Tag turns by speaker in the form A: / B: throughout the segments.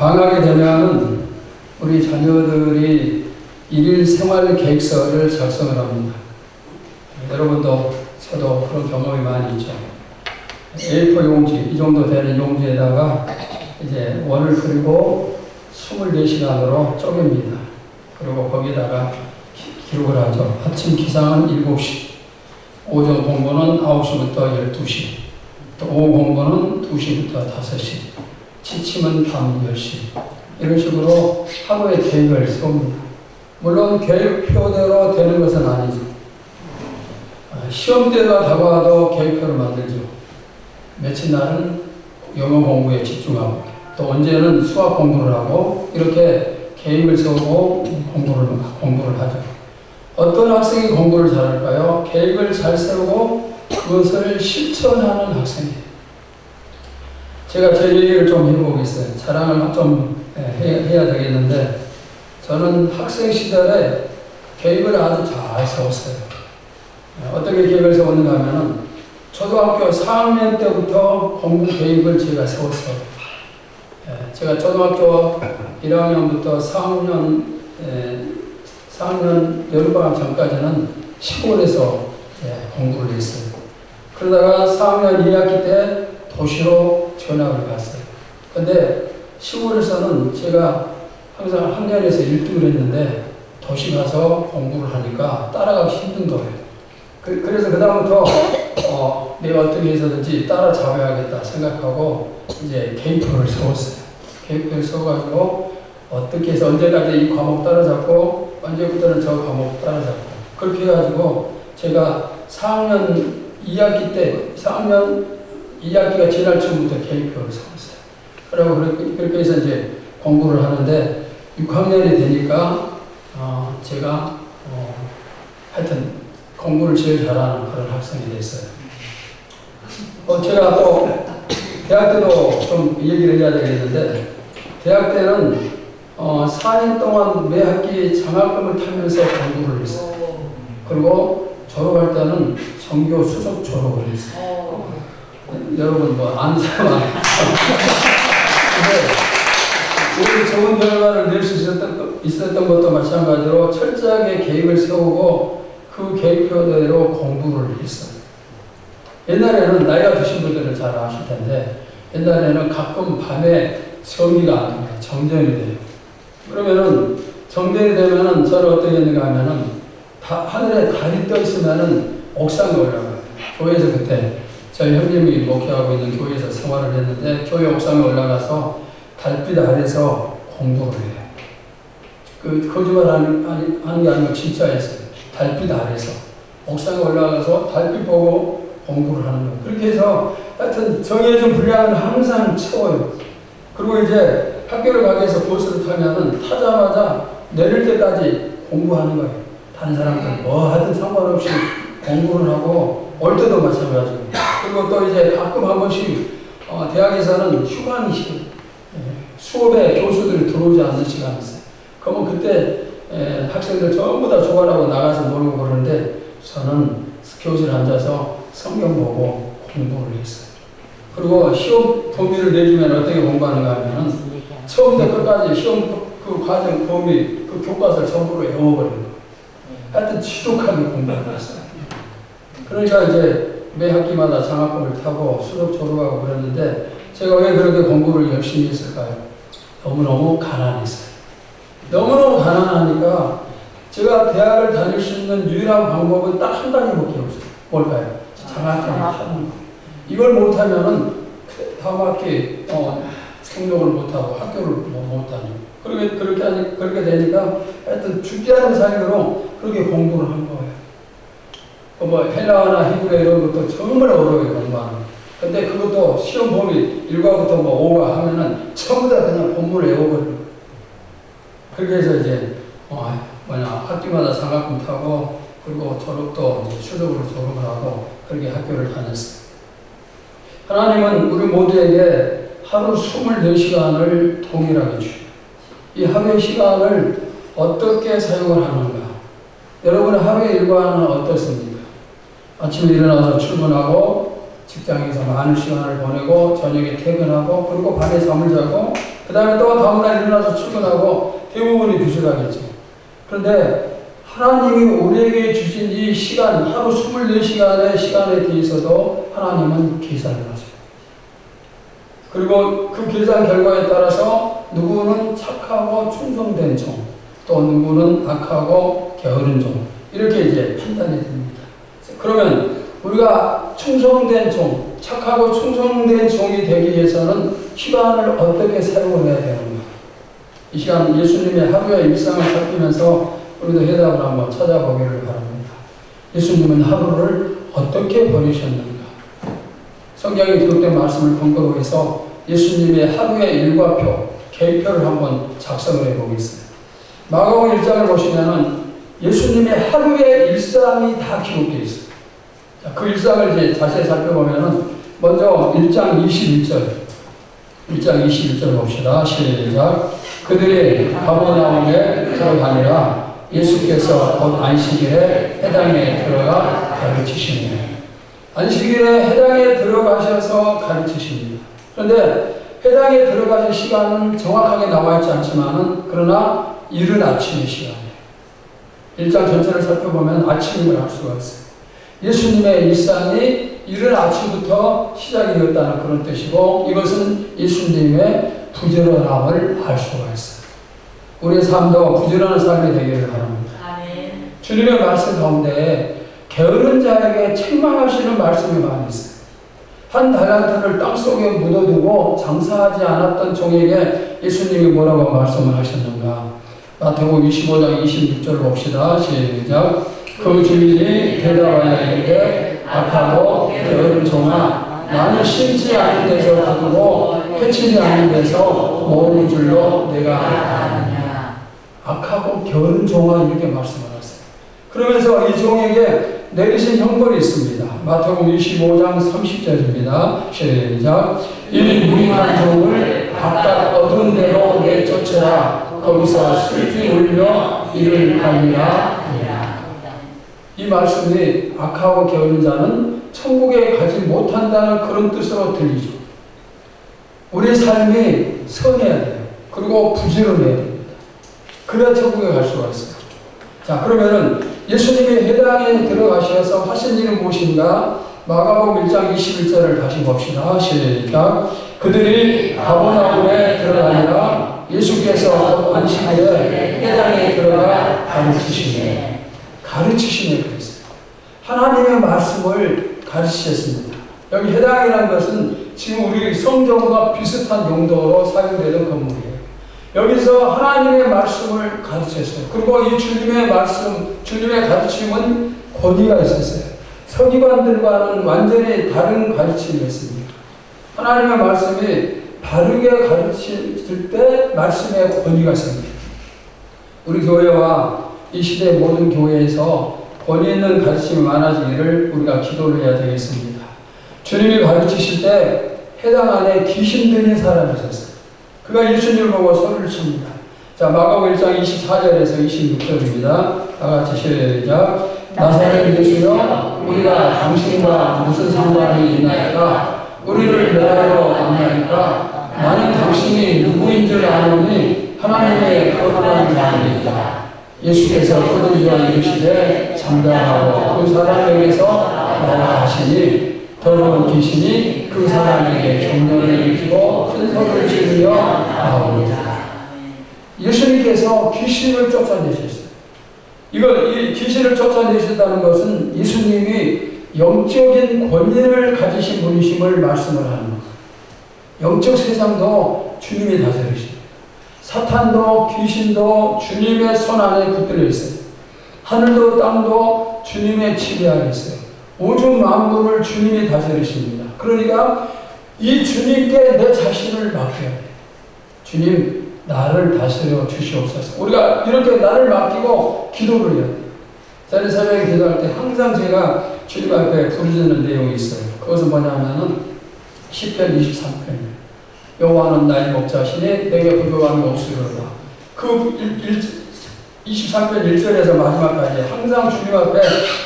A: 방학이 되면은 우리 자녀들이 일일 생활 계획서를 작성을 합니다. 여러분도 저도 그런 경험이 많이 있죠. A4 용지, 이 정도 되는 용지에다가 이제 원을 그리고 24시간으로 쪼갭니다. 그리고 거기다가 기록을 하죠. 아침 기상은 7시, 오전 공부는 9시부터 12시, 또 오후 공부는 2시부터 5시, 취침은 밤 10시. 이런 식으로 하루의 계획을 세웁니다. 물론 계획표대로 되는 것은 아니죠. 시험대가 다가와도 계획표를 만들죠. 며칠 날은 영어 공부에 집중하고, 또 언제는 수학 공부를 하고, 이렇게 계획을 세우고 공부를 하죠. 어떤 학생이 공부를 잘할까요? 계획을 잘 세우고 그것을 실천하는 학생이에요. 제가 제 얘기를 좀 해보겠어요. 자랑을 좀 해야 되겠는데, 저는 학생 시절에 계획을 아주 잘 세웠어요. 어떻게 계획을 세웠는가 하면은, 초등학교 4학년 때부터 공부 계획을 제가 세웠어요. 제가 초등학교 1학년부터 4학년 여름방학 전까지는 시골에서 공부를 했어요. 그러다가 4학년 2학기 때 도시로 전학을 갔어요. 근데 시골에서는 제가 항상 학년에서 1등을 했는데 도시 가서 공부를 하니까 따라가기 힘든 거예요. 그래서 그다음부터 내가 어떻게 해서든지 따라잡아야겠다 생각하고 이제 계획표를 세웠어요. 계획표를 세워가지고 어떻게 해서 언제까지 이 과목 따라잡고 언제부터는 저 과목 따라잡고, 그렇게 해가지고 제가 4학년 2학기가 지날 쯤부터 계획표를 세웠어요. 그리고 그렇게 해서 이제 공부를 하는데 6학년이 되니까 제가 하여튼 공부를 제일 잘하는 그런 학생이 됐어요. 제가 또 대학 때도 좀 얘기를 해야 되겠는데, 대학 때는 4년 동안 매 학기 장학금을 타면서 공부를 했어요. 그리고 졸업할 때는 전교 수석 졸업을 했어요. 여러분 뭐 아는 사람 근데 우리 좋은 결과를 낼 수 있었던 것도 마찬가지로 철저하게 계획을 세우고 그 계획표대로 공부를 했어요. 옛날에는 나이가 드신 분들은 잘 아실 텐데, 옛날에는 가끔 밤에 정리가 안 돼요. 정전이 돼요. 그러면은 정전이 되면은 저는 어떻게 했는가 하면은 하늘에 달이 떠 있으면은 옥상에 올라가요. 교회에서 그때 저희 형님이 목회하고 있는 교회에서 생활을 했는데, 교회 옥상에 올라가서 달빛 아래서 공부를 해요. 거짓말 하는 게 아니고 진짜였어요. 달빛 아래서 옥상에 올라가서 달빛 보고 공부를 하는 거예요. 그렇게 해서 하여튼 정해진 분량을 항상 채워요. 그리고 이제 학교를 가기 위해서 버스를 타면은 타자마자 내릴 때까지 공부하는 거예요. 다른 사람들 뭐 하든 상관없이 공부를 하고, 올 때도 마찬가지고. 그리고 또 이제 가끔 한 번씩 대학에서는 휴관 시간, 수업에 교수들이 들어오지 않는 시간이 있어요. 그러면 그때 학생들 전부 다 조관하고 나가서 놀고 그러는데, 저는 교실에 앉아서 성경 보고 공부를 했어요. 그리고 시험 범위를 내주면 어떻게 공부하는가 하면은, 처음부터 끝까지 시험 그 과정 범위, 그 교과서를 전부로 외워버리는 거예요. 하여튼 지독하게 공부를 했어요. 그러니까 이제 매 학기마다 장학금을 타고 수석 졸업하고 그랬는데, 제가 왜 그렇게 공부를 열심히 했을까요? 너무너무 가난했어요. 너무너무 가난하니까 제가 대학을 다닐 수 있는 유일한 방법은 딱 한 가지밖에 없어요. 뭘까요? 장학금을 타는 거. 이걸 못하면은 다음 학기 등록을 못하고 학교를 못 다니고, 그렇게 되니까 하여튼 죽지 않은 사이로 그렇게 공부를 한 거예요. 뭐 헬라어나 히브리어 이런 것도 정말 어려워요, 공부하는. 근데 그것도 시험 범위 1과부터 뭐 5과 하면은 전부 다 그냥 본문을 외워버리는 거예요. 그렇게 해서 이제 학기마다 장학금 타고, 그리고 졸업도 이제 추석으로 졸업을 하고 그렇게 학교를 다녔어요. 하나님은 우리 모두에게 하루 24시간을 동일하게 주셔요. 이 하루의 시간을 어떻게 사용을 하는가? 여러분의 하루의 일과는 어떻습니까? 아침에 일어나서 출근하고, 직장에서 많은 시간을 보내고, 저녁에 퇴근하고, 그리고 밤에 잠을 자고, 그 그 다음에 또 다음날 일어나서 출근하고 대부분이 부실하겠죠. 그런데 하나님이 우리에게 주신 이 시간, 하루 24시간의 시간에 대해서도 하나님은 계산을 하세요. 그리고 그 계산 결과에 따라서 누구는 착하고 충성된 종, 또 누구는 악하고 게으른 종, 이렇게 이제 판단이 됩니다. 그러면 우리가 충성된 종, 착하고 충성된 종이 되기 위해서는 시간을 어떻게 사용해야 되는가? 이 시간 예수님의 하루의 일상을 살피면서 우리도 해답을 한번 찾아보기를 바랍니다. 예수님은 하루를 어떻게 보내셨는가? 성경에 기록된 말씀을 근거로 해서 예수님의 하루의 일과표, 계획표를 한번 작성을 해보겠습니다. 마가복음 1장을 보시면은 예수님의 하루의 일상이 다 기록되어 있어요. 자, 그 일상을 이제 자세히 살펴보면은 먼저 1장 21절 봅시다. 시작. 그들이 가버나움에 들어가니라. 예수께서 곧 안식일에 해당에 들어가 가르치시니. 안식일에 해당에 들어가셔서 가르치십니다. 그런데 해당에 들어가신 시간은 정확하게 나와 있지 않지만은 그러나 이른 아침의 시간이에요. 1장 전체를 살펴보면 아침임을 알 수가 있어요. 예수님의 일상이 이른 아침부터 시작이 되었다는 그런 뜻이고, 이것은 예수님의 부지런함을 알 수가 있어요. 우리의 삶도 부지런한 삶이 되기를 바랍니다. 아멘. 주님의 말씀 가운데 게으른 자에게 책망하시는 말씀이 많이 있어요. 한 달란트를 땅속에 묻어두고 장사하지 않았던 종에게 예수님이 뭐라고 말씀을 하셨는가? 마태복음 25장 26절 봅시다. 시작. 그 주인이 대답하여 이르되 악하고 게으른 종아, 나는 심지 않은 데서 거두고 해치지 않은 데서 모으는 줄로 내가 아느냐. 악하고 게으른 종아, 이렇게 말씀을 하세요. 그러면서 이 종에게 내리신 형벌이 있습니다. 마태복음 25장 30절입니다. 시작. 이 무익한 종을 바깥 어두운 데로 내쫓으라. 거기서 슬피 울며 이를 갈리라. 이 말씀이 악하고 게으른 자는 천국에 가지 못한다는 그런 뜻으로 들리죠. 우리 삶이 선해야 돼요. 그리고 부지런해야 됩니다. 그래야 천국에 갈 수가 있어요. 자, 그러면은 예수님이 해당에 들어가셔서 하신 일은 무엇인가? 마가복음 1장 21절을 다시 봅시다. 시작. 그들이 가버나움에 들어가니라. 예수께서 안식일에 해당에 들어가 가르치시네. 가르치시네 그랬어요. 하나님의 말씀을 가르치셨습니다. 여기 해당이라는 것은 지금 우리 성경과 비슷한 용도로 사용되는 건물이에요. 여기서 하나님의 말씀을 가르쳤어요. 그리고 이 주님의 말씀, 주님의 가르침은 권위가 있었어요. 서기관들과는 완전히 다른 가르침이었습니다. 하나님의 말씀이 바르게 가르칠 때 말씀의 권위가 생깁니다. 우리 교회와 이 시대 모든 교회에서 권위 있는 가르침이 많아지기를 우리가 기도를 해야 되겠습니다. 주님이 가르치실 때 해당 안에 귀신 들린 사람이 있었어요. 그가 예수님을 보고 소리를 칩니다. 자, 마가복음 1장 24절에서 26절입니다. 다 같이 시작. 나사렛 예수여, 우리가 당신과 무슨 상관이 있나이까? 우리를 멸하러 왔나이까? 나는 당신이 누구인 줄 아노니 하나님의 거룩한 자니이다. 예수께서 거두어 이르시되 잠잠하고 그 사람에게서 나라 하시니 더러운 귀신이 그 사람에게 경련을 일으키고 큰 소리를 지르며 나옵니다. 예수님께서 귀신을 쫓아내셨어요. 이 귀신을 쫓아내셨다는 것은 예수님이 영적인 권위를 가지신 분이심을 말씀을 하는 겁니다. 영적 세상도 주님이 다스리십니다. 사탄도 귀신도 주님의 손 안에 붙들려 있어요. 하늘도 땅도 주님의 지배 아래 있어요. 우주 만물을 주님이 다스리십니다. 그러니까 이 주님께 내 자신을 맡겨야 돼요. 주님, 나를 다스려 주시옵소서. 우리가 이렇게 나를 맡기고 기도를 해야 돼요. 저는 새벽에 기도할 때 항상 제가 주님 앞에 부르짖는 내용이 있어요. 그것은 뭐냐면은 시편 23편이에요. 여호와는 나의 목자시니 내게 부족함이 없으리로다. 그 23편 1절에서 마지막까지 항상 주님 앞에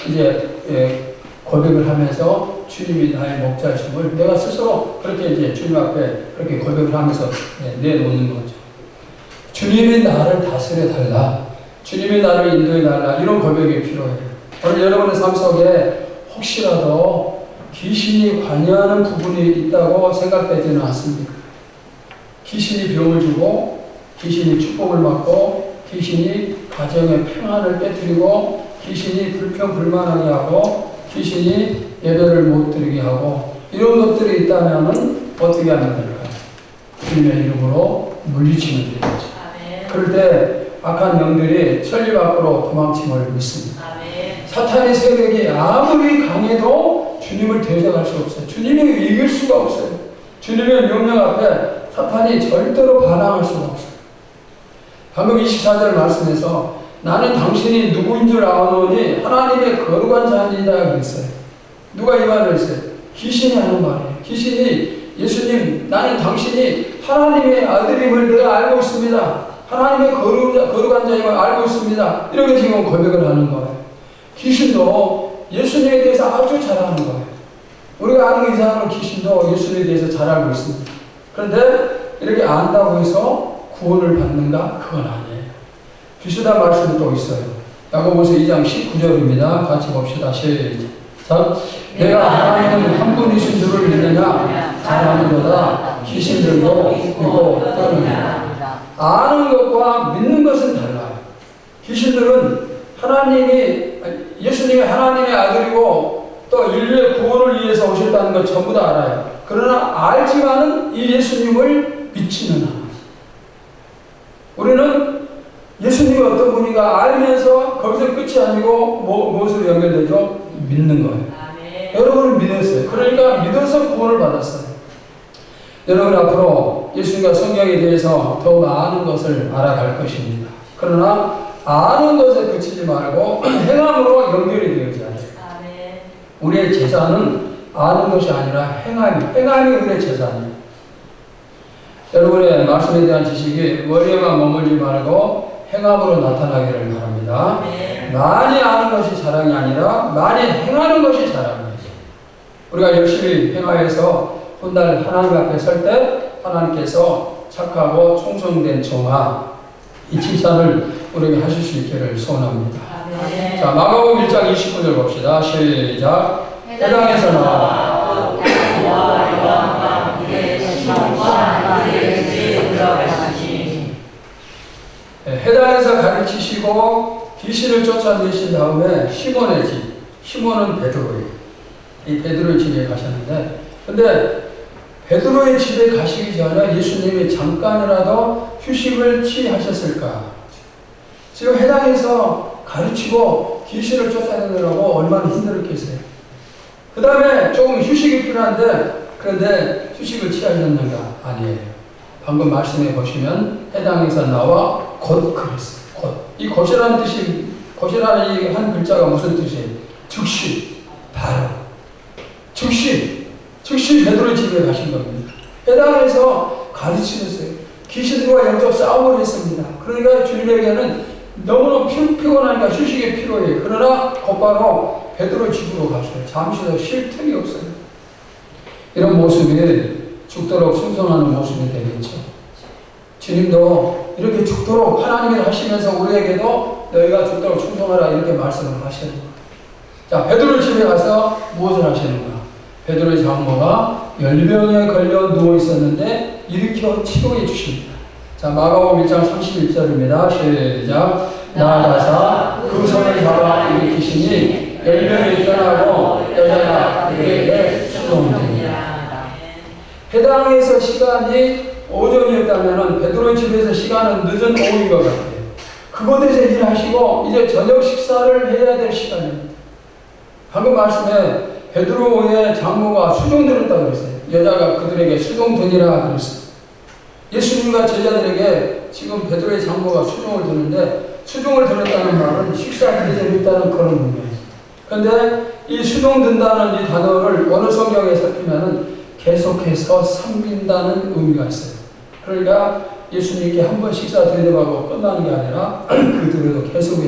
A: 이제 고백을 하면서 주님이 나의 목자심을 내가 스스로 그렇게 이제 주님 앞에 그렇게 고백을 하면서 내놓는 거죠. 주님이 나를 다스려 달라. 주님이 나를 인도해 달라. 이런 고백이 필요해요. 오늘 여러분의 삶 속에 혹시라도 귀신이 관여하는 부분이 있다고 생각되지는 않습니까? 귀신이 병을 주고 귀신이 축복을 받고 귀신이 가정의 평안을 깨뜨리고 귀신이 불평불만하게 하고 귀신이 예배를 못 드리게 하고 이런 것들이 있다면 어떻게 하면 될까요? 주님의 이름으로 물리치면 되겠죠. 그럴 때 악한 영들이 천리 밖으로 도망침을 믿습니다. 사탄의 세력이 아무리 강해도 주님을 대적할 수 없어요. 주님이 이길 수가 없어요. 주님의 명령 앞에 사탄이 절대로 반항할 수가 없어요. 방금 24절 말씀에서 나는 당신이 누구인 줄 아노니 하나님의 거룩한 자니이다 그랬어요. 누가 이 말을 했어요? 귀신이 하는 말이에요. 귀신이 예수님 나는 당신이 하나님의 아들임을 내가 알고 있습니다. 하나님의 거룩한 자임을 알고 있습니다. 이렇게 지금 고백을 하는 거예요. 귀신도 예수님에 대해서 아주 잘 아는 거예요. 우리가 아는 이상으로 귀신도 예수님에 대해서 잘 알고 있습니다. 그런데 이렇게 안다고 해서 구원을 받는가? 그건 아니에요. 비슷한 말씀이 또 있어요. 야고보서 2장 19절입니다. 같이 봅시다. 시작. 내가 하나님은 한 분이신 줄을 믿느냐? 잘하는도다. 귀신들도 믿고 떠느니라. 아는 것과 믿는 것은 달라요. 귀신들은 예수님이 하나님의 아들이고 또 인류의 구원을 위해서 오셨다는 것 전부 다 알아요. 그러나 알지만은 이 예수님을 믿지는 않아요. 우리는 예수님이 어떤 분인가 알면서 거기서 끝이 아니고 무엇으로 연결되죠? 믿는 거예요. 여러분은 믿었어요. 그러니까 믿어서 구원을 받았어요. 여러분 앞으로 예수님과 성경에 대해서 더욱 아는 것을 알아갈 것입니다. 그러나 아는 것에 그치지 말고 행함으로 연결이 되어야지 않아요. 우리의 제사는 아는 것이 아니라 행함이 우리의 제사입니다. 여러분의 말씀에 대한 지식이 머리에만 머물지 말고 행함으로 나타나기를 바랍니다. 많이 아는 것이 자랑이 아니라 많이 행하는 것이 자랑이에요. 우리가 열심히 행하여서 훗날 하나님 앞에 설 때 하나님께서 착하고 충성된 종아 이 칭찬을 우리에게 하실 수 있기를 소원합니다. 자, 마가복음 1장 29절 봅시다. 시작. 해당에서 나와 해당에서 가르치시고 귀신을 쫓아내신 다음에 시몬의 집, 시몬은 베드로예요. 이 베드로의 집에 가셨는데, 근데 베드로의 집에 가시기 전에 예수님이 잠깐이라도 휴식을 취하셨을까? 지금 해당에서 가르치고 귀신을 쫓아내느라고 얼마나 힘들었겠어요. 그 다음에 조금 휴식이 필요한데, 그런데 휴식을 취하셨는가? 아니에요. 방금 말씀해 보시면 해당에서 나와 곧 그랬어요. 곧. 이 곧이라는 뜻이, 곧이라는 이 한 글자가 무슨 뜻이에요? 즉시, 바로. 즉시 베드로의 집에 가신 겁니다. 해당에서 가르치셨어요. 귀신들과 영적 싸움을 했습니다. 그러니까 주님에게는 너무너무 피곤하니까 휴식이 필요해요. 그러나 곧바로 베드로의 집으로 가셔요. 잠시도 쉴 틈이 없어요. 이런 모습이 죽도록 충성하는 모습이 되겠죠. 주님도 이렇게 죽도록 하나님을 하시면서 우리에게도 너희가 죽도록 충성하라 이렇게 말씀을 하시는 거예요. 자, 베드로의 집에 가서 무엇을 하시는가? 베드로의 장모가 열병에 걸려 누워 있었는데 일으켜 치료해 주십니다. 자, 마가복음 1장 31절입니다. 시작. 나아가사 그 손을 잡아 일으키시니 열병이 떠나고 여자가 그에게 수동됩니다. 해당에서 시간이 오전이었다면 베드로의 집에서 시간은 늦은 오후인 것 같아요. 그곳에서 일하시고 이제 저녁 식사를 해야 될 시간입니다. 방금 말씀에 베드로의 장모가 수종들었다고 그랬어요. 여자가 그들에게 수종되니라 그랬어요. 예수님과 제자들에게 지금 베드로의 장모가 수종을 드는데 수종을 들었다는 말은 식사를 드렸다는 그런 의미예요. 그런데 이 수종 든다는 이 단어를 어느 성경에 살피면은 계속해서 섬긴다는 의미가 있어요. 그러니까 예수님께 한 번 식사 드려가고 끝나는 게 아니라 그들도 계속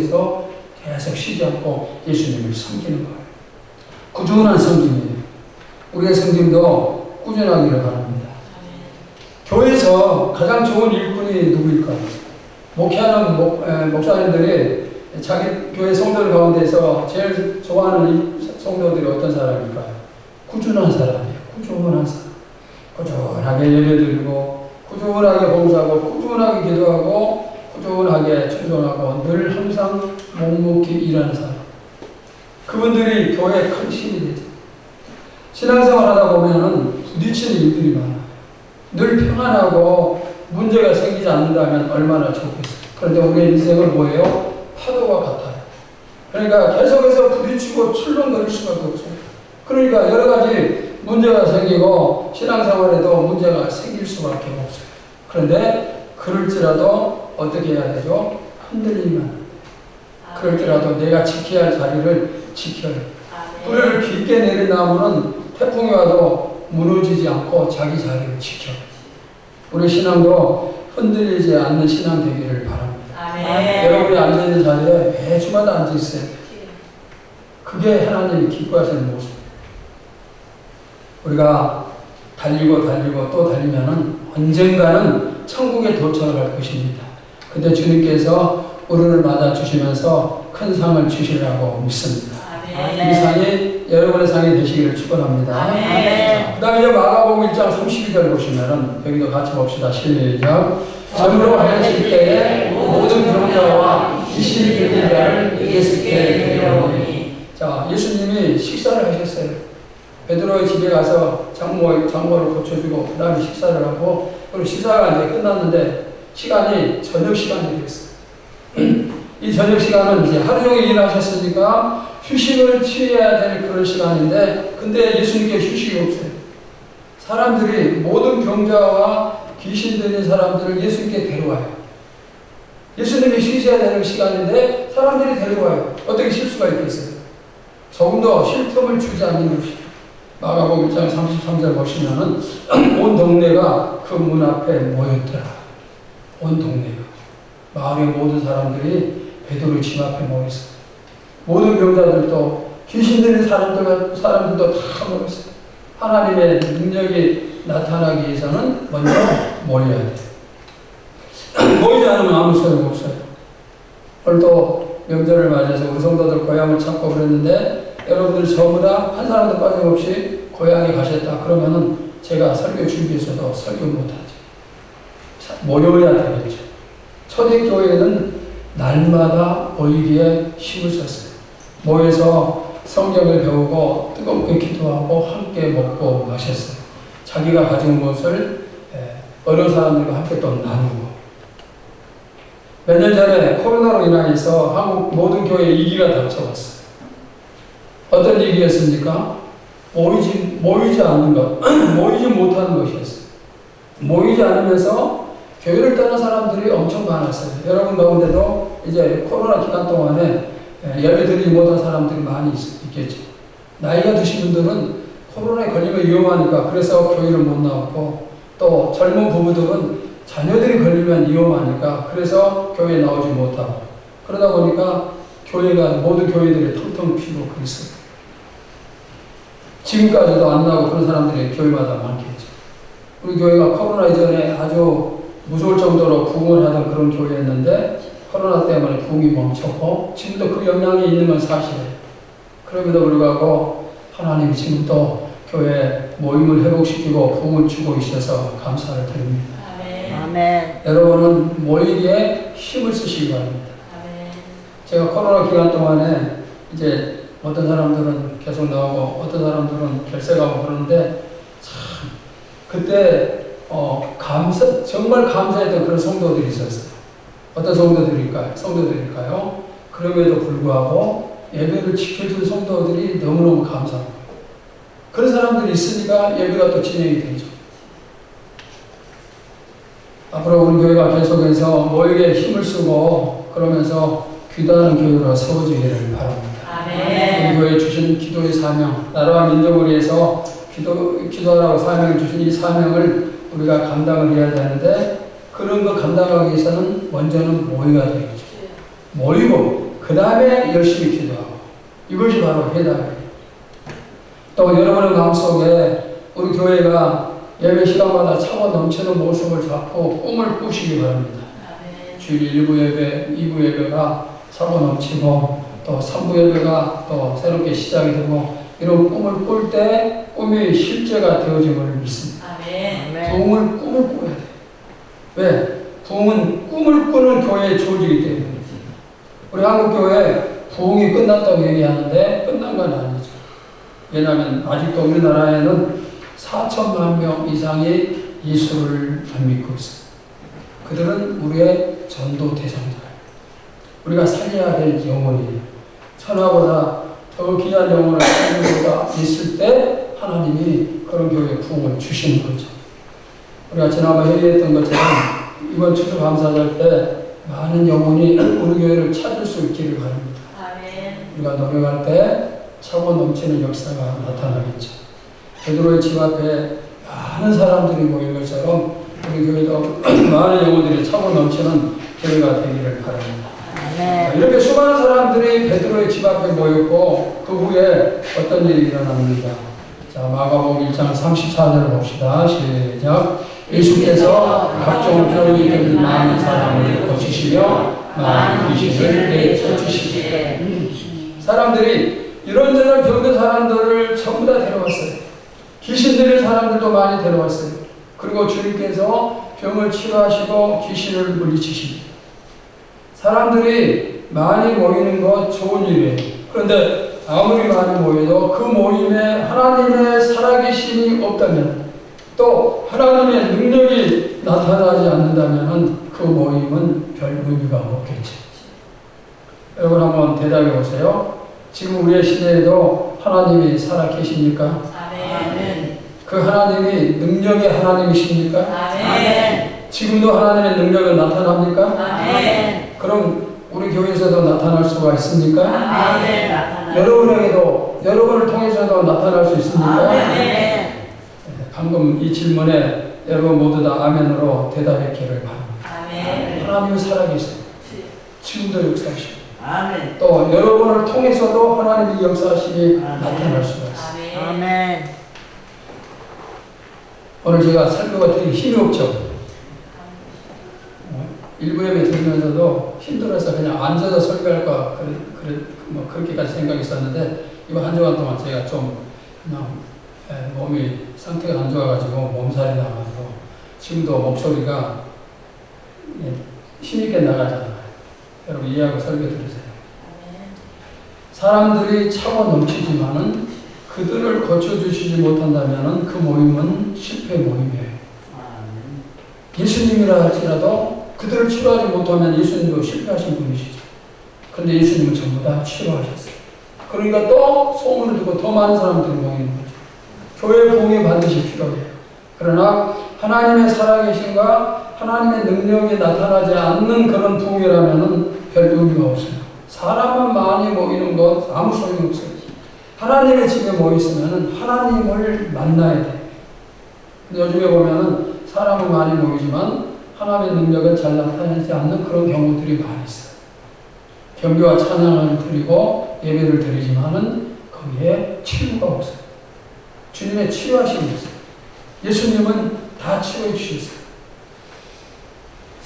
A: 쉬지 않고 예수님을 섬기는 거예요. 꾸준한 성김이에요. 우리의 성김도 꾸준하기를 바랍니다. 교회에서 가장 좋은 일꾼이 누구일까요? 목회하는 목사님들이 자기 교회 성도들 가운데서 제일 좋아하는 성도들이 어떤 사람일까요? 꾸준한 사람이에요. 꾸준한 사람. 꾸준하게 예배드리고, 꾸준하게 봉사하고, 꾸준하게 기도하고, 꾸준하게 충성하고, 늘 항상 묵묵히 일하는 사람. 그분들이 교회에 큰 힘이 되죠. 신앙생활 하다 보면은 부딪히는 일들이 많아요. 늘 평안하고 문제가 생기지 않는다면 얼마나 좋겠어요. 그런데 우리의 인생은 뭐예요? 파도와 같아요. 그러니까 계속해서 부딪히고 출렁거릴 수밖에 없어요. 그러니까 여러 가지 문제가 생기고 신앙생활에도 문제가 생길 수밖에 없어요. 그런데 그럴지라도 어떻게 해야 되죠? 흔들리면 안 돼요. 그럴지라도 내가 지켜야 할 자리를 지켜요. 뿌리를 깊게 내린 나무는 태풍이 와도 무너지지 않고 자기 자리를 지켜요. 우리 신앙도 흔들리지 않는 신앙 되기를 바랍니다. 아멘. 여러분이 앉아있는 자리에 매주마다 앉아있어요. 그게 하나님이 기뻐하시는 모습입니다. 우리가 달리고 또 달리면은 언젠가는 천국에 도착을 할 것입니다. 근데 주님께서 우리를 맞아주시면서 큰 상을 주시려고 믿습니다. 아멘. 이 상이 여러분의 상이 되시기를 축원합니다. 그 다음에 마가복음 1장 32절 보시면은 여기도 같이 봅시다. 시작. 전으로 하여질 때에 모든 병자와 이실 들린 자를 예수께 데려오니. 자, 예수님이 식사를 하셨어요. 베드로의 집에 가서 장모를 고쳐주고 그 다음에 식사를 하고, 그리고 식사가 이제 끝났는데 시간이 저녁 시간이 됐어요. 이 저녁 시간은 이제 하루 종일 일하셨으니까 휴식을 취해야 될 그런 시간인데, 근데 예수님께 휴식이 없어요. 사람들이 모든 병자와 귀신 들린 사람들을 예수님께 데려와요. 예수님이 쉬셔야 되는 시간인데 사람들이 데려와요. 어떻게 쉴 수가 있겠어요? 조금 더 쉴 틈을 주지 않는 것이죠. 마가복음 1장 33절 보시면은 온 동네가 그 문 앞에 모였더라. 온 동네가. 마을의 모든 사람들이 베드로의 집 앞에 모였어요. 모든 병자들도 귀신 들린 사람들도 다 모였어요. 하나님의 능력이 나타나기 위해서는 먼저 모여야 돼요. 모이지 않으면 아무 소용없어요. 오늘 또 명절을 맞이해서 우리 성도들 고향을 찾고 그랬는데, 여러분들 전부 다 한 사람도 빠짐없이 고향에 가셨다 그러면은 제가 설교 준비해서도 설교 못하죠. 모여야 되겠죠. 초대교회는 날마다 모이기에 힘을 썼어요. 모여서 성경을 배우고 뜨겁게 기도하고 함께 먹고 마셨어요. 자기가 가진 것을 어려운 사람들과 함께 또 나누고. 몇 년 전에 코로나로 인해서 한국 모든 교회에 위기가 닥쳐왔어요. 어떤 위기였습니까? 모이지 않는 것, 모이지 못하는 것이었어요. 모이지 않으면서 교회를 떠난 사람들이 엄청 많았어요. 여러분 가운데도 이제 코로나 기간 동안에 예배 드리지 못한 사람들이 많이 있겠죠. 나이가 드신 분들은 코로나에 걸리면 위험하니까 그래서 교회를 못 나왔고, 또 젊은 부부들은 자녀들이 걸리면 위험하니까 그래서 교회에 나오지 못하고, 그러다 보니까 교회가 모든 교회들이 텅텅 비고 그랬어요. 지금까지도 안 나오고 그런 사람들이 교회마다 많겠죠. 우리 교회가 코로나 이전에 아주 무서울 정도로 부흥을 하던 그런 교회였는데 코로나 때문에 부흥이 멈췄고 지금도 그 영향이 있는 건 사실이에요. 그럼에도 불구하고 하나님이 지금도 교회 모임을 회복시키고 부흥을 주고 있어서 감사를 드립니다. 아멘. 여러분은 모이기에 힘을 쓰시기 바랍니다. 아멘. 제가 코로나 기간 동안에 이제 어떤 사람들은 계속 나오고 어떤 사람들은 결석하고 그러는데, 참 그때 정말 감사했던 그런 성도들이 있었어요. 어떤 성도들일까요? 그럼에도 불구하고 예배를 지켜준 성도들이 너무너무 감사합니다. 그런 사람들이 있으니까 예배가 또 진행이 되죠. 앞으로 우리 교회가 계속해서 모이게 힘을 쓰고 그러면서 기도하는 교회로 세워지기를 바랍니다. 우리 교회에 주신 기도의 사명, 나라와 민족을 위해서 기도하라고 사명을 주신 이 사명을 우리가 감당을 해야 되는데, 그런 거 감당하기 위해서는 먼저는 모이가 되겠죠. 모이고 그 다음에 열심히 기도하고, 이것이 바로 회당이에요. 또 여러분의 마음속에 우리 교회가 예배 시간마다 차고 넘치는 모습을 잡고 꿈을 꾸시기 바랍니다. 주일 1부 예배, 2부 예배가 차고 넘치고 또 3부 예배가 또 새롭게 시작이 되고 이런 꿈을 꿀 때 꿈이 실제가 되어짐을 믿습니다. 부흥을 꿈을 꿔야 돼요. 왜? 부흥은 꿈을 꾸는 교회의 조직이기 때문입니다. 우리 한국교회 부흥이 끝났다고 얘기하는데 끝난 건 아니죠. 왜냐하면 아직도 우리나라에는 4천만 명 이상이 예수를 안 믿고 있어요. 그들은 우리의 전도 대상자예요. 우리가 살려야 될 영혼이에요. 천하보다 더 귀한 영혼을 살리는 자가 있을 때 하나님이 그런 교회에 부흥을 주시는 거죠. 우리가 지난번 회의했던 것처럼 이번 추수감사절 때 많은 영혼이 우리 교회를 찾을 수 있기를 바랍니다. 우리가 노력할 때 차고 넘치는 역사가 나타나겠죠. 베드로의 집 앞에 많은 사람들이 모인 것처럼 우리 교회도 많은 영혼들이 차고 넘치는 교회가 되기를 바랍니다. 자, 이렇게 수많은 사람들이 베드로의 집 앞에 모였고 그 후에 어떤 일이 일어납니다. 자, 마가복음 1장 34절을 봅시다. 시작. 예수께서 각종 병이 든 많은 사람을 고치시며 많은 귀신을 내쫓으시되 사람들이 이런저런 병든 사람들을 전부 다 데려왔어요. 귀신 들린 사람들도 많이 데려왔어요. 그리고 주님께서 병을 치료하시고 귀신을 물리치십니다. 사람들이 많이 모이는 것 좋은 일이에요. 그런데 아무리 많이 모여도 그 모임에 하나님의 살아계심이 없다면 또 하나님의 능력이 나타나지 않는다면 그 모임은 별 의미가 없겠죠. 여러분 한번 대답해 보세요. 지금 우리의 시대에도 하나님이 살아계십니까?
B: 아멘.
A: 그 하나님이 능력의 하나님이십니까?
B: 아멘.
A: 지금도 하나님의 능력은 나타납니까?
B: 아멘.
A: 그럼 우리 교회에서도 나타날 수가 있습니까?
B: 아멘.
A: 여러분에게도 여러분을 통해서도 나타날 수 있습니까?
B: 아멘.
A: 방금 이 질문에 여러분 모두 다 아멘으로 대답했기를 바랍니다.
B: 아멘.
A: 하나님은 살아계세요. 지금도 역사하시고
B: 아멘.
A: 또 여러분을 통해서도 하나님의 역사하심이 나타날 수가 있어요.
B: 아멘.
A: 오늘 제가 설교가 되게 힘이 없죠. 일부 예배 들으면서도 힘들어서 그냥 앉아서 설교할까 그렇게까지 생각이 있었는데 이번 한 주간 동안 제가 좀 그냥 몸이 상태가 안 좋아가지고 몸살이 나가지고 지금도 목소리가 힘있게 나가잖아요. 여러분 이해하고 설교 들으세요. 사람들이 차고 넘치지만은 그들을 고쳐주시지 못한다면 그 모임은 실패 모임이에요. 예수님이라 할지라도 그들을 치료하지 못하면 예수님도 실패하신 분이시죠. 그런데 예수님은 전부 다 치료하셨어요. 그러니까 또 소문을 듣고 더 많은 사람들이 모이는 거죠. 교회 부흥이 반드시 필요해요. 그러나 하나님의 살아계심과 하나님의 능력이 나타나지 않는 그런 부흥이라면 별 의미가 없어요. 사람만 많이 모이는 것 아무 소용이 없어요. 하나님의 집에 모이시면 하나님을 만나야 돼요. 근데 요즘에 보면은 사람은 많이 모이지만 하나님의 능력은 잘 나타나지 않는 그런 경우들이 많이 있어요. 경배와 찬양을 드리고 예배를 드리지만은 거기에 치유가 없어요. 주님의 치유하심이 없어요. 예수님은 다 치유해 주셨어요.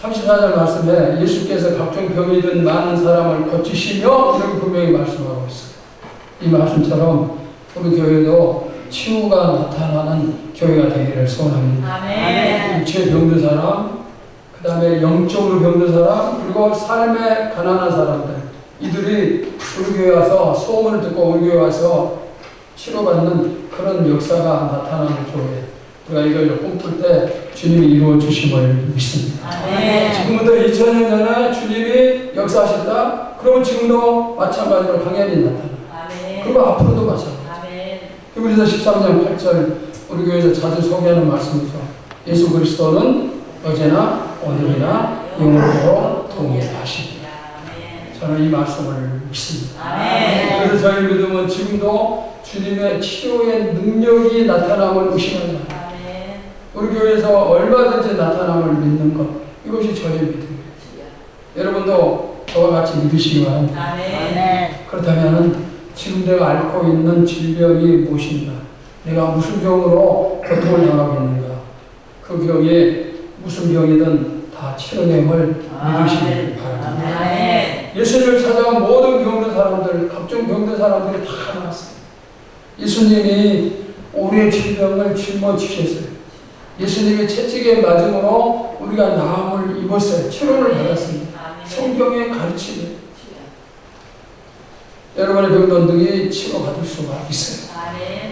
A: 34절 말씀에 예수께서 각종 병이 든 많은 사람을 고치시며 이렇게 분명히 말씀하고 있어요. 이 말씀처럼 우리 교회도 치유가 나타나는 교회가 되기를 소원합니다.
B: 아멘.
A: 육체에 병든 사람, 그 다음에 영적으로 병든 사람, 그리고 삶에 가난한 사람들, 이들이 우리 교회 와서 소문을 듣고 우리 교회 와서 치료받는 그런 역사가 나타나는 교회. 우리가 이걸 꿈꿀 때 주님이 이루어 주심을 믿습니다.
B: 아멘.
A: 지금부터 2000년 전에 주님이 역사하셨다? 그러면 지금도 마찬가지로 당연히 나타나요.
B: 아멘.
A: 그리고 앞으로도 마찬가지죠.
B: 아멘.
A: 히브리서 13장 8절 우리 교회에서 자주 소개하는 말씀이죠. 예수 그리스도는 어제나 오늘이나 영원토록 동일하시니라. 저는 이 말씀을 믿습니다.
B: 아멘.
A: 그래서 저희 믿음은 지금도 주님의 치료의 능력이 나타남을 의심하지 않아요. 우리 교회에서 얼마든지 나타남을 믿는 것, 이것이 저의 믿음이에요. 여러분도 저와 같이 믿으시기 바랍니다.
B: 아멘.
A: 그렇다면 지금 내가 앓고 있는 질병이 무엇인가? 내가 무슨 병으로 고통을 당하고 있는가? 그 병이 무슨 병이든 다 치료됨을 믿으시기 바랍니다.
B: 아멘.
A: 예수님을 찾아온 모든 병든 사람들, 각종 병든 사람들이 다 나왔어요. 예수님이 우리의 질병을 짊어지셨어요. 예수님의 채찍에 맞음으로 우리가 나음을 입었어요. 치료를 받았습니다. 성경의 가르침이 여러분의 병든들이 치료받을 수가 있어요.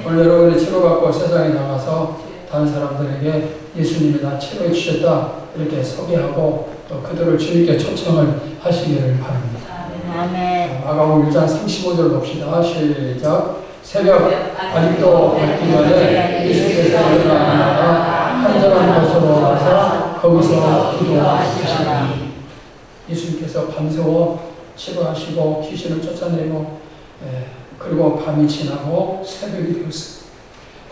A: 오늘 여러분이 치료받고 세상에 나가서 다른 사람들에게 예수님이 나 치료해 주셨다 이렇게 소개하고 또 그들을 주님께 초청을 하시기를 바랍니다.
B: 아멘.
A: 마가복음 1장 35절 봅시다. 시작. 새벽 아직도 밝기 전에 예수께서 일어나다가 한적한 곳으로 와서 거기서 기도하시더라. 예수님께서 밤새워 치료하시고 귀신을 쫓아내고 그리고 밤이 지나고 새벽이 되었습니다.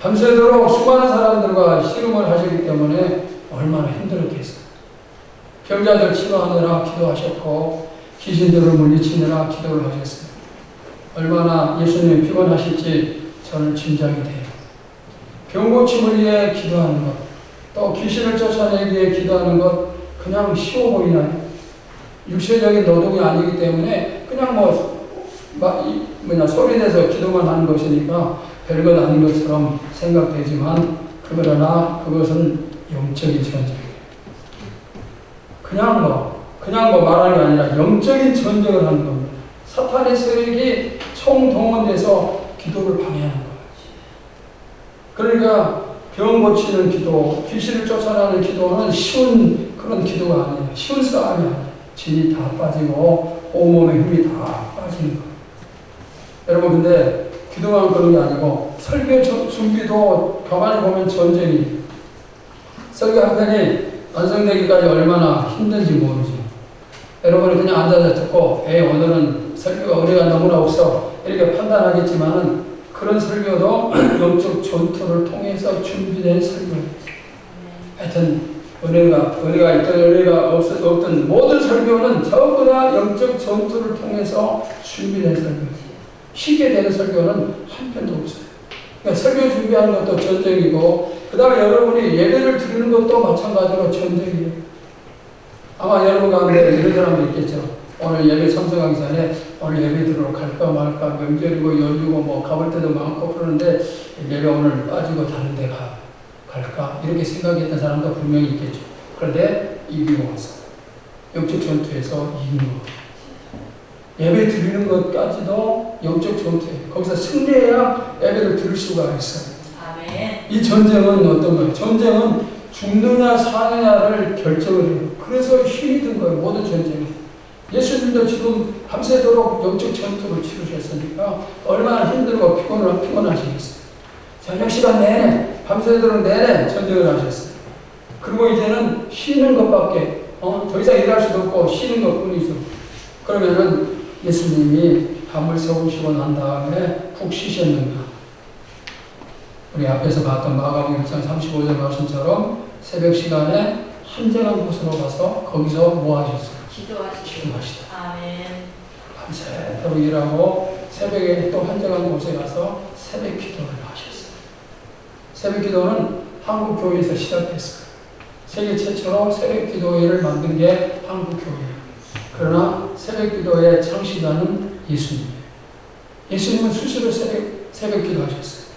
A: 밤새도록 수많은 사람들과 씨름을 하시기 때문에 얼마나 힘들었겠어요. 병자들 치료하느라 기도하셨고 귀신들을 물리치느라 기도를 하셨어요. 얼마나 예수님이 피곤하실지 저는 짐작이 돼요. 병 고침을 위해 기도하는 것, 또 귀신을 쫓아내기 위해 기도하는 것 그냥 쉬워 보이나요? 육체적인 노동이 아니기 때문에 그냥 소리내서 기도만 하는 것이니까 별것 아닌 것처럼 생각되지만 그러나 그것은 영적인 전쟁이에요. 그냥 말하는 게 아니라 영적인 전쟁을 하는 겁니다. 사탄의 세력이 총동원돼서 기도를 방해하는 거예요. 그러니까 병 고치는 기도, 귀신을 쫓아내는 기도는 쉬운 그런 기도가 아니에요. 쉬운 싸움이 아니에요. 진이 다 빠지고 온몸의 힘이 다 빠지는 거예요. 여러분 근데 기도만 그런 게 아니고 설교 준비도 가만히 보면 전쟁이에요. 설교 한 편이 완성되기까지 얼마나 힘든지 모르죠. 여러분이 그냥 앉아서 듣고 오늘은 설교가 은혜가 너무나 없어 이렇게 판단하겠지만은 그런 설교도 영적 전투를 통해서 준비된 설교예요. 하여튼 은혜가 있든 은혜가 없든 모든 설교는 전부 다 영적 전투를 통해서 준비된 설교예요. 쉽게 되는 설교는 한 편도 없어요. 그러니까 설교 준비하는 것도 전쟁이고 그 다음에 여러분이 예배를 드리는 것도 마찬가지로 전쟁이에요. 아마 여러분 가운데 이런 사람도 있겠죠. 오늘 예배 참석하기 전에 오늘 예배 들으러 갈까 말까 명절이고 연휴고 가볼 때도 많고 그러는데 예배 오늘 빠지고 다른 데 갈까 이렇게 생각했던 사람도 분명히 있겠죠. 그런데 이기고 와서 영적 전투에서 이긴 거. 예배 드리는 것까지도 영적 전투예요. 거기서 승리해야 예배를 드릴 수가 있어요.
B: 아멘.
A: 이 전쟁은 어떤 거예요? 전쟁은 죽느냐 사느냐를 결정을 해요. 그래서 힘이 든 거예요. 모든 전쟁이. 예수님도 지금 밤새도록 영적 전투를 치르셨으니까 얼마나 힘들고 피곤하시겠어요. 저녁 시간 내내 밤새도록 내내 전쟁을 하셨어요. 그리고 이제는 쉬는 것밖에 더 이상 일할 수도 없고 쉬는 것뿐이죠. 그러면은 예수님이 밤을 새우시고 난 다음에 푹 쉬셨는가? 우리 앞에서 봤던 마가복음 1장 35절 말씀처럼 새벽 시간에 한적한 곳으로 가서 거기서 뭐 하셨어요? 기도하시다.
B: 아멘.
A: 밤새도록 일하고 새벽에 또 한적한 곳에 가서 새벽 기도를 하셨어요. 새벽 기도는 한국 교회에서 시작됐어요. 세계 최초로 새벽 기도회를 만든 게 한국 교회예요. 그러나 새벽 기도의 창시자는 예수님이에요. 예수님은 수시로 새벽 기도하셨어요.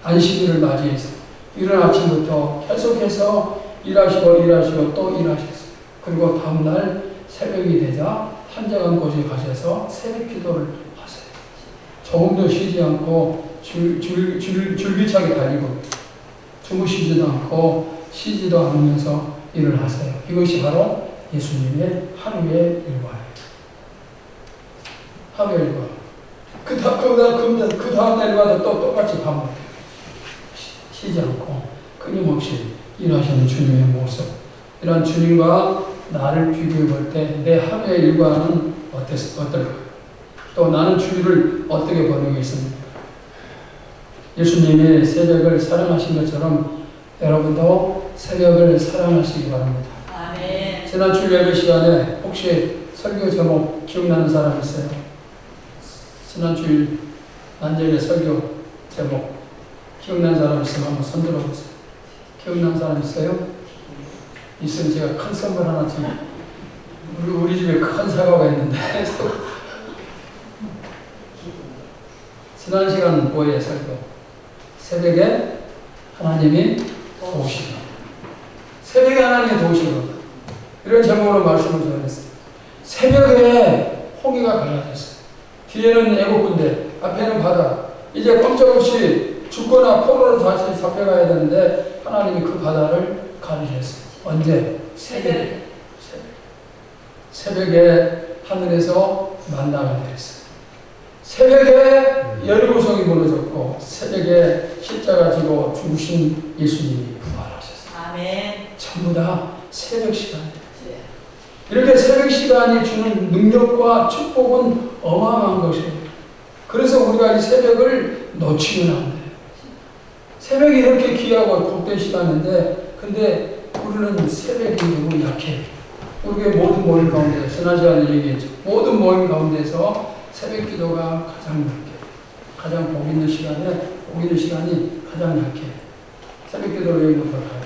A: 안식일을 맞이해서 이른 아침부터 계속해서 일하시고 또 일하셨어요. 그리고 다음날 새벽이 되자 한적한 곳에 가셔서 새벽 기도를 하세요. 조금도 쉬지 않고 줄기차게 달리고 주무시지도 않고 쉬지도 않으면서 일을 하세요. 이것이 바로 예수님의 하루의 일과예요. 하루의 일과. 그 다음 날과도 또 똑같이 반복해요. 쉬지 않고 끊임없이 일하시는 주님의 모습. 이런 주님과 나를 비교해 볼 때 내 하루의 일과는 어떨까요? 또 나는 주일을 어떻게 보내고 있습니까? 예수님이 새벽을 사랑하신 것처럼 여러분도 새벽을 사랑하시기 바랍니다.
B: 아멘.
A: 지난 주일 예배 시간에 혹시 설교 제목 기억나는 사람 있어요? 지난 주일 난절의 설교 제목 기억나는 사람 있으면 한번 손 들어보세요. 기억나는 사람 있어요? 있으면 제가 큰 선물 하나 드릴게요. 우리 집에 큰 사과가 있는데 지난 시간 뭐예요? 설교 새벽에 하나님이 도우시고 새벽에 하나님이 도우시고 이런 제목으로 말씀을 전했어요. 새벽에 홍해가 갈라졌어요. 뒤에는 애국군대, 앞에는 바다. 이제 꼼짝없이 죽거나 포로로 다시 잡혀가야 되는데 하나님이 그 바다를 가르셨어요. 언제? 새벽에 하늘에서 만나가 내렸어요. 새벽에 여리고성이 무너졌고 새벽에 십자가 지고 죽으신 예수님이 부활하셨어요.
B: 아멘.
A: 전부 다 새벽 시간이에요. 이렇게 새벽 시간이 주는 능력과 축복은 어마어마한 것이에요. 그래서 우리가 이 새벽을 놓치면 안 돼요. 새벽이 이렇게 귀하고 복된 시간인데 근데 우리는 새벽이 너무 약해요. 우리의 모든 모임 가운데 지난 시간에 얘기했죠. 모든 모임 가운데서 새벽 기도가 가장 약해요. 가장 복 있는 시간이 가장 약해요. 새벽 기도를 왜 못할까요?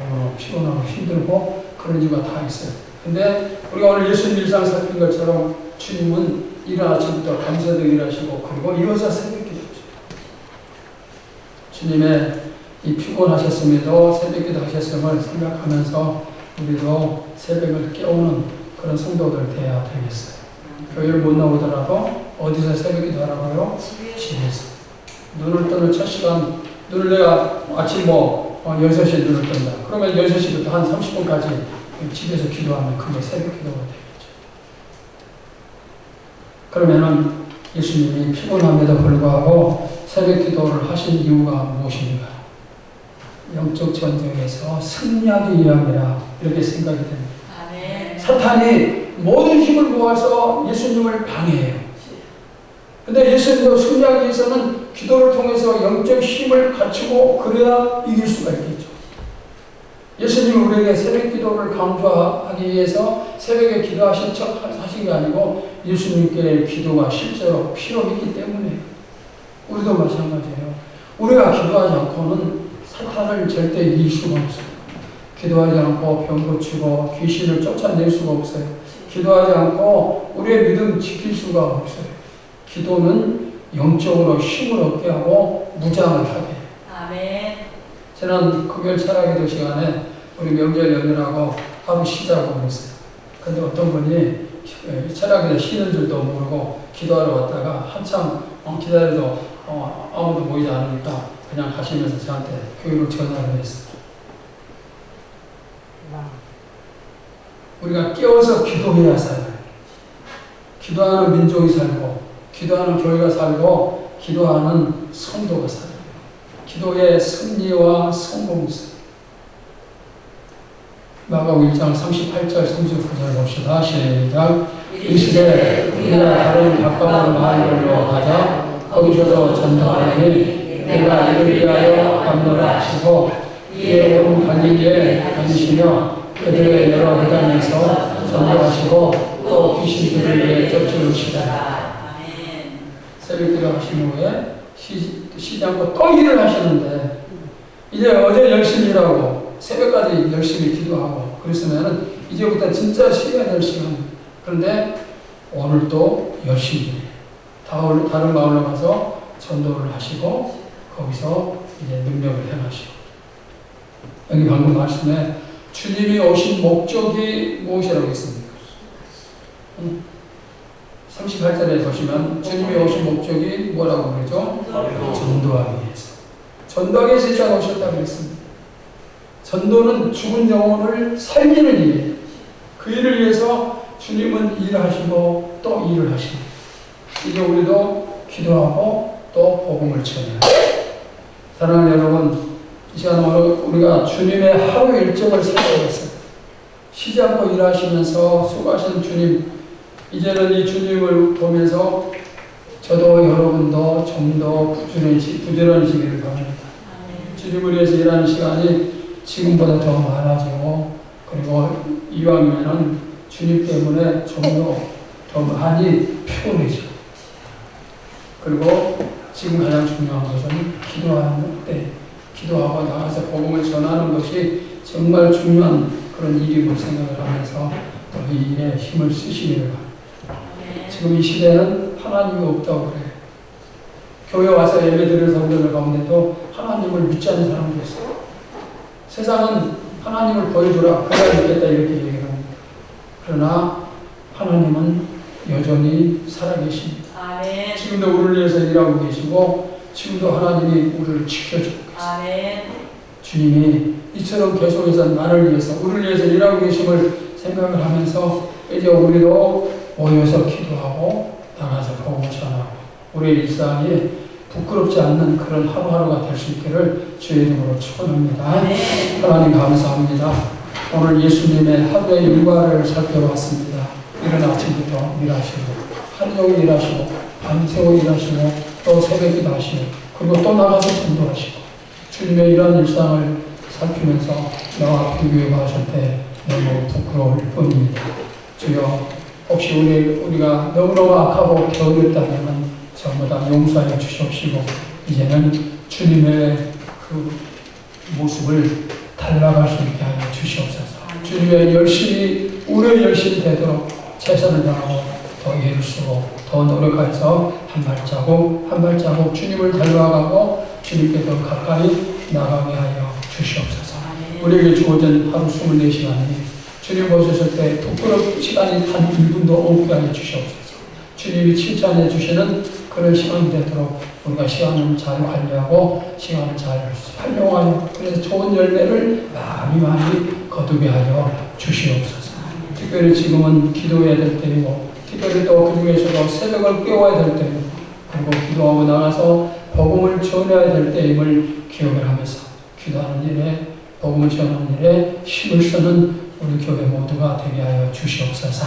A: 너무 피곤하고 힘들고 그런 이유가 다 있어요. 근데 우리가 오늘 예수님 일상 살핀 것처럼 주님은 이른 아침부터 밤새도 일하시고 그리고 이어서 새벽 기도죠. 주님의 이 피곤하셨음에도 새벽 기도 하셨음을 생각하면서 우리도 새벽을 깨우는 그런 성도들 돼야 되겠어요. 교회를 못 나오더라도 어디서 새벽 기도 하라고요? 집에서. 눈을 뜨는 첫 시간, 눈을 내가 아침 6시에 눈을 뜬다. 그러면 6시부터 한 30분까지 집에서 기도하면 그게 새벽 기도가 되겠죠. 그러면은 예수님이 피곤함에도 불구하고 새벽 기도를 하신 이유가 무엇입니까? 영적 전쟁에서 승리하기 위함이라 이렇게 생각이 됩니다.
B: 아멘.
A: 사탄이 모든 힘을 모아서 예수님을 방해해요. 근데 예수님도 승리하기 위해서는 기도를 통해서 영적 힘을 갖추고 그래야 이길 수가 있겠죠. 예수님은 우리에게 새벽 기도를 강조하기 위해서 새벽에 기도하신 척 하신 게 아니고 예수님께 기도가 실제로 필요했기 때문에 우리도 마찬가지예요. 우리가 기도하지 않고는 사탄을 절대 이길 수가 없어요. 기도하지 않고 병 고치고 귀신을 쫓아낼 수가 없어요. 기도하지 않고 우리의 믿음 지킬 수가 없어요. 기도는 영적으로 힘을 얻게 하고 무장을 하게 해요.
B: 아멘.
A: 지난 금요일 철학기도 시간에 우리 명절 연휴라고 하루 쉬자고 그랬어요. 근데 어떤 분이 철학기도 쉬는 줄도 모르고 기도하러 왔다가 한참 기다려도 아무도 보이지 않으니까 그냥 가시면서 저한테 교회로 전화를 했어요. 우리가 깨워서 기도해야 살아요. 기도하는 민족이 살고 기도하는 교회가 살고 기도하는 성도가 살아요. 기도의 승리와 성공이 있어요. 마가복음 1장 38절 39절 봅시다. 시작. 이 시대에 우리가 다른 가까운 마을로 가자. 거기서도 전도하니 내가 이를 위하여 감노라 하시고 이에 온 갈릴리에 다니시며 그들의 여러 회당에서 전도하시고 또 귀신들을 위해 쫓으시다. 새벽 기도하신 후에 쉬지 않고 또 일을 하시는데 이제 어제 열심히 일하고 새벽까지 열심히 기도하고 그랬으면 이제부터 진짜 쉬어야 될 시간. 그런데 오늘 또 열심히 일해요. 다른 마을로 가서 전도를 하시고 거기서 이제 능력을 행하시고 여기 방금 말씀에 주님이 오신 목적이 무엇이라고 했습니까? 38절에 보시면 주님이 오신 목적이 뭐라고 그러죠? 전도하기 위해서. 전도하기 위해서 일단 오셨다고 했습니다. 전도는 죽은 영혼을 살리는 일이에요. 그 일을 위해서 주님은 일하시고 또 일을 하십니다. 이제 우리도 기도하고 또 복음을 전해요. 사랑하는 여러분, 이 시간 우리가 주님의 하루 일정을 살펴봤어요. 쉬지 않고 일하시면서 수고하신 주님, 이제는 이 주님을 보면서 저도 여러분도 좀 더 부지런히시기를 바랍니다. 주님을 위해서 일하는 시간이 지금보다 더 많아지고 그리고 이왕이면은 주님 때문에 좀 더 많이 피곤해지고 그리고 지금 가장 중요한 것은 기도하는 때, 기도하고 나가서 복음을 전하는 것이 정말 중요한 그런 일임을 생각을 하면서 또 이 일에 힘을 쓰시기를 바랍니다. 지금 이 시대는 하나님이 없다고 그래요. 교회 와서 예배 드리는 성도들 가운데도 하나님을 믿지 않는 사람도 있어요. 세상은 하나님을 보여주라, 그래야 믿겠다 이렇게 얘기를 합니다. 그러나 하나님은 여전히 살아계십니다.
B: 아멘.
A: 지금도 우리를 위해서 일하고 계시고 지금도 하나님이 우리를 지켜주고 계십니다.
B: 아멘.
A: 주님이 이처럼 계속해서 나를 위해서 우리를 위해서 일하고 계심을 생각을 하면서 이제 우리도 모여서 기도하고 나가서 복음을 전하고 우리의 일상이 부끄럽지 않는 그런 하루하루가 될 수 있기를 주의 이름으로 축원합니다.
B: 아멘.
A: 하나님 감사합니다. 오늘 예수님의 하루의 일과를 살펴봤습니다. 이른 아침부터 일하시고 하루 종일 일하시고 밤새워 일하시고 또 새벽기도 하시고 그리고 또 나가서 전도하시고 주님의 이런 일상을 살피면서 나와 비교해 하실 때 너무 부끄러울 뿐입니다. 주여 혹시 우리가 너무너무 악하고 게으르다면 전부 다 용서하여 주시옵시고 이제는 주님의 그 모습을 닮아갈 수 있게 하여 주시옵소서. 주님의 열심히 우리의 열심히 되도록 최선을 다하고 더 애를 쓰고 더 노력해서 한 발자국 한 발자국 주님을 닮아가고 주님께 더 가까이 나가게 하여 주시옵소서. 우리에게 주어진 하루 24시간이 주님 보셨을 때 부끄러운 시간이 단 1분도 없게 하여 주시옵소서. 주님이 칭찬해 주시는 그런 시간이 되도록 우리가 시간을 잘 관리하고 시간을 잘 활용하여 그래서 좋은 열매를 많이 거두게 하여 주시옵소서. 특별히 지금은 기도해야 될 때이고 특별히 또 그 중에서도 새벽을 깨워야 될 때이고 그리고 기도하고 나가서 복음을 전해야 될 때임을 기억을 하면서 기도하는 일에 복음을 전하는 일에 힘을 쓰는 우리 교회 모두가 되게 하여 주시옵소서.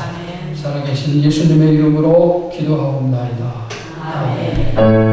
A: 살아계신 예수님의 이름으로 기도하옵나이다.
B: 아멘.